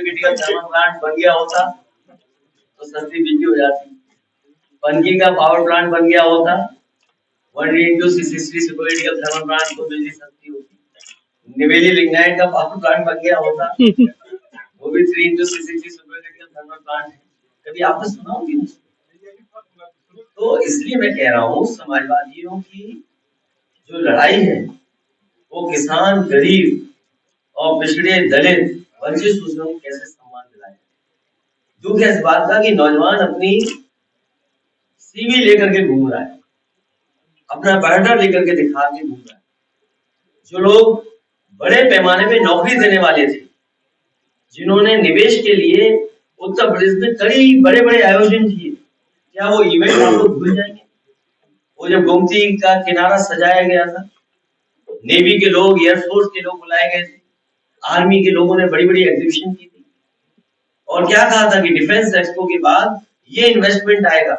गिटी का thermal plant बन गया होता तो सस्ती बिजली हो जाती। पनकी का पावर प्लांट बन गया होता 1 सुपरक्रिटिकल थर्मल प्लांट तो बिजली सस्ती होती। निवेली लिग्नाइट का पावर प्लांट बन गया होता वो भी 3 सुपरक्रिटिकल थर्मल प्लांट है। कभी आपने सुना होगी? तो इसलिए मैं कह रहा हूँ समाजवादियों की जो लड़ाई है वो किसान, गरीब और पिछड़े, दलित, वंचित शोषण को कैसे सम्मान दिलाए। दुख है इस बात का कि नौजवान अपनी सीवी लेकर के घूम रहा है, अपना बर्डर लेकर के दिखा के घूम रहा है। जो लोग बड़े पैमाने पे नौकरी देने वाले थे, जिन्होंने निवेश के लिए उत्तर प्रदेश में कई बड़े बड़े आयोजन किए, क्या वो इवेंट आप लोग भूल जाएंगे? वो जब गोमती का किनारा सजाया गया था, नेवी के लोग, एयरफोर्स के लोग बुलाए गए थे, आर्मी के लोगों ने बड़ी बड़ी एग्जीबिशन की थी और क्या कहा था कि डिफेंस एक्सपो के बाद ये इन्वेस्टमेंट आएगा,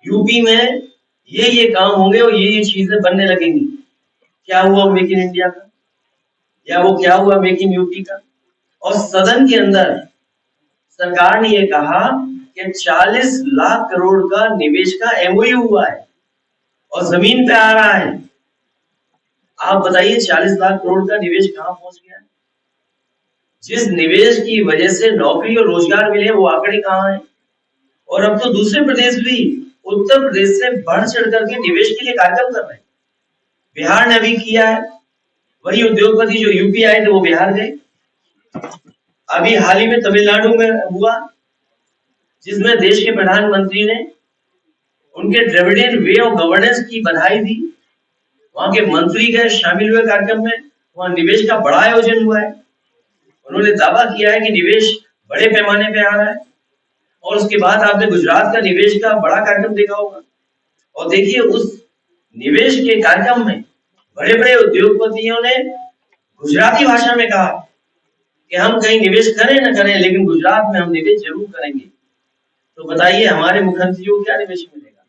यूपी में ये काम होंगे और ये चीजें बनने लगेंगी। क्या हुआ मेक इन इंडिया का, या वो क्या हुआ मेक इन यूपी का? और सदन के अंदर सरकार ने ये कहा कि 40 लाख करोड़ का निवेश का एमओयू हुआ है और जमीन पे आ रहा है। आप बताइए 40 लाख करोड़ का निवेश कहां पहुंच गया है? जिस निवेश की वजह से नौकरी और रोजगार मिले वो आंकड़े कहां हैं? और अब तो दूसरे प्रदेश भी उत्तर प्रदेश से बढ़ चढ़ करके निवेश के लिए कार्यक्रम कर रहे हैं। बिहार ने अभी किया है, वही उद्योगपति जो यूपी आए थे वो बिहार गए। अभी हाल ही में तमिलनाडु में हुआ, जिसमें देश के प्रधानमंत्री ने उनके ड्रेविडियन वे ऑफ गवर्नेंस की बधाई दी। वहां के मंत्री गए, शामिल हुए कार्यक्रम में, वहां निवेश का बड़ा आयोजन हुआ है। उन्होंने दावा किया है कि निवेश बड़े पैमाने पे आ रहा है। और उसके बाद आपने गुजरात का निवेश का बड़ा कार्यक्रम देखा होगा, और देखिए उस निवेश के कार्यक्रम में बड़े बड़े उद्योगपतियों ने गुजराती भाषा में कहा कि हम कहीं निवेश करें न करें लेकिन गुजरात में हम निवेश जरूर करेंगे। तो बताइए हमारे मुख्यमंत्री को क्या निवेश मिलेगा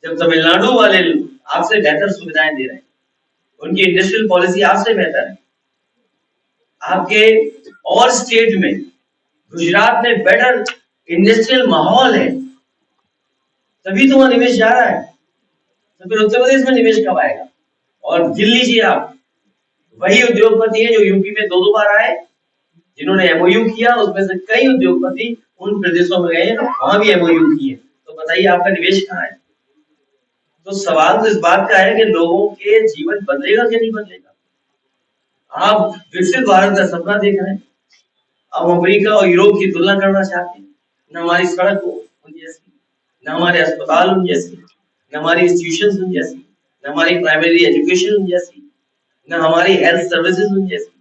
जब तमिलनाडु वाले आपसे बेहतर सुविधाएं दे रहे हैं, उनकी इंडस्ट्रियल पॉलिसी आपसे बेहतर है। आपके और स्टेट में, गुजरात में बेटर इंडस्ट्रियल माहौल है, तभी तो वहां निवेश जा रहा है। तो फिर उत्तर प्रदेश में निवेश कब आएगा? और गिन लीजिए आप, वही उद्योगपति है जो यूपी में 2 बार आए, जिन्होंने एमओयू किया, उसमें से कई उद्योगपति उन प्रदेशों में गए, वहां भी एमओयू किए। तो बताइए आपका निवेश कहाँ है? तो सवाल तो इस बात का है कि लोगों के जीवन बदलेगा कि नहीं बदलेगा। आप विकसित भारत का सपना देख रहे हैं, अब अमेरिका और यूरोप की तुलना करना चाहते हैं। न हमारी सड़क उन जैसी, न हमारे अस्पताल उन जैसी, न हमारी इंस्टीट्यूशन उन जैसी, न हमारी प्राइमरी एजुकेशन उन जैसी, न हमारी हेल्थ सर्विसेज उन जैसी।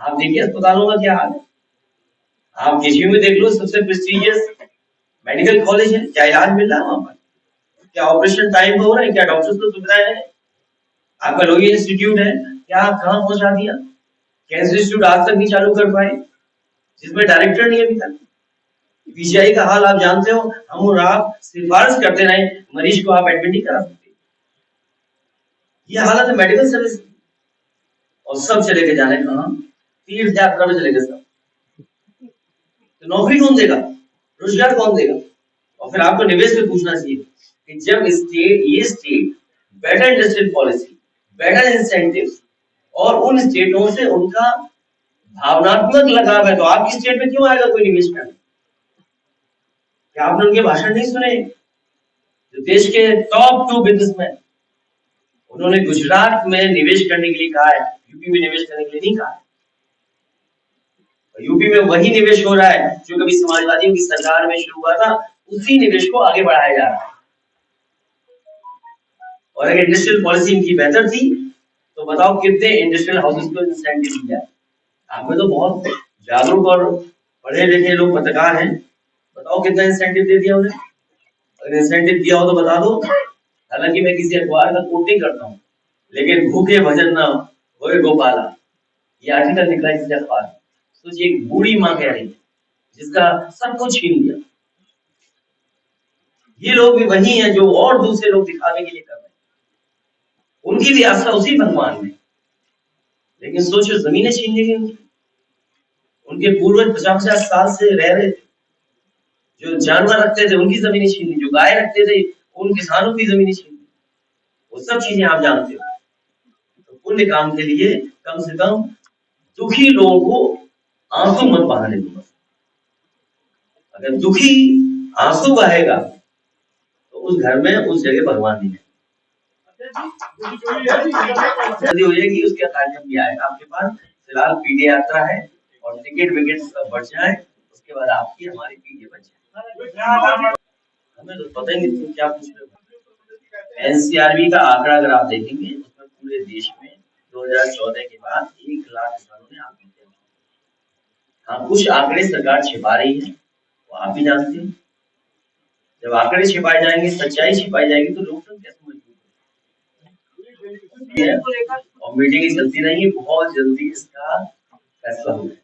आप देखिए अस्पतालों का क्या हाल है। आप किसी में देख लो, सबसे प्रेस्टीजियस मेडिकल कॉलेज है, क्या इलाज मिल रहा है वहां पर? क्या ऑपरेशन टाइम हो रहा है? क्या डॉक्टर्स को सुविधाएं है? आपका लोही इंस्टीट्यूट है, क्या कहाँ पहुंचा दिया? कैंसर इंस्टीट्यूट आज तक नहीं चालू कर पाए, जिसमें डायरेक्टर नहीं अभी तक। पीजीआई का हाल आप जानते हो, हम और आप सिफारिश करते रहे, मरीज को आप एडमिट नहीं करा सकते। ये हालत है मेडिकल सर्विस। और सब चले गए जाने कहा, तीर्थ यात्रा में चले गए सब। तो नौकरी कौन देगा? रोजगार कौन देगा? और फिर आपको निवेश में पूछना चाहिए कि जब state better industrial policy, better incentives और उन स्टेटों से उनका भावनात्मक लगाव है, तो आपकी स्टेट में क्यों आएगा कोई निवेश करने? क्या आपने उनके भाषण नहीं सुने? जो देश के टॉप 2 बिजनेसमैन, उन्होंने गुजरात में निवेश करने के लिए कहा है, यूपी में निवेश करने के लिए नहीं कहा है। यूपी में वही निवेश हो रहा है जो कभी समाजवादियों की सरकार में शुरू हुआ था, उसी निवेश को आगे बढ़ाया जा रहा है। और अगर इंडस्ट्रियल पॉलिसी इनकी बेहतर थी तो बताओ कितने इंडस्ट्रियल हाउसेस को इंसेंटिव दिया है। आप में तो बहुत जागरूक और पढ़े लिखे लोग पत्रकार हैं, बताओ कितना इंसेंटिव दे दिया उन्हें? अगर इंसेंटिव दिया हो तो बता दो। हालांकि मैं किसी अखबार का कोट नहीं करता हूँ, लेकिन भूखे भजन न होए गोपाला, ये आर्टिकल निकला है किसी अखबार। सोचिए एक बूढ़ी माँ कह रही है जिसका सब कुछ छीन लिया। ये लोग भी वही हैं जो और दूसरे लोग दिखाने के लिए कर रहे हैं, उनकी भी आस्था उसी भगवान में, लेकिन सोचो जमीनें छीन ली गई उनकी, उनके पूर्वज 50-50 साल से रह रहे थे। जो जानवर रखते थे उनकी जमीनें छीन ली, जो गाय रखते थे उन किसानों की जमीनें छीन ली। वो सब चीजें आप जानते हो। तो पुण्य काम के लिए कम से कम दुखी लोगों को आंसू मत बहाने दो। अगर दुखी आंसू बहेगा तो उस घर में उस जगह भगवान नहीं है। हो जाएगी, उसका कार्यक्रम भी आएगा आपके पास। फिलहाल पीढ़ी यात्रा है और टिकट विकेट सब बढ़ जाए, उसके बाद आपकी हमारी पीढ़ी बच जाए। हमें तो पता ही नहीं तुम क्या पूछ रहे हो। एनसीआरबी का आंकड़ा अगर आप देखेंगे उसमें पूरे देश में 2014 के बाद 1 लाख किसानों ने आत्महत्या की। हाँ, कुछ आंकड़े सरकार छिपा रही है, वो आप भी जानते हैं। जब आंकड़े छिपाए जाएंगे, सच्चाई छिपाई जाएगी, तो लोकतंत्र कैसे मजबूत होगा। और मीटिंग चलती रहेंगी, बहुत जल्दी इसका फैसला होगा।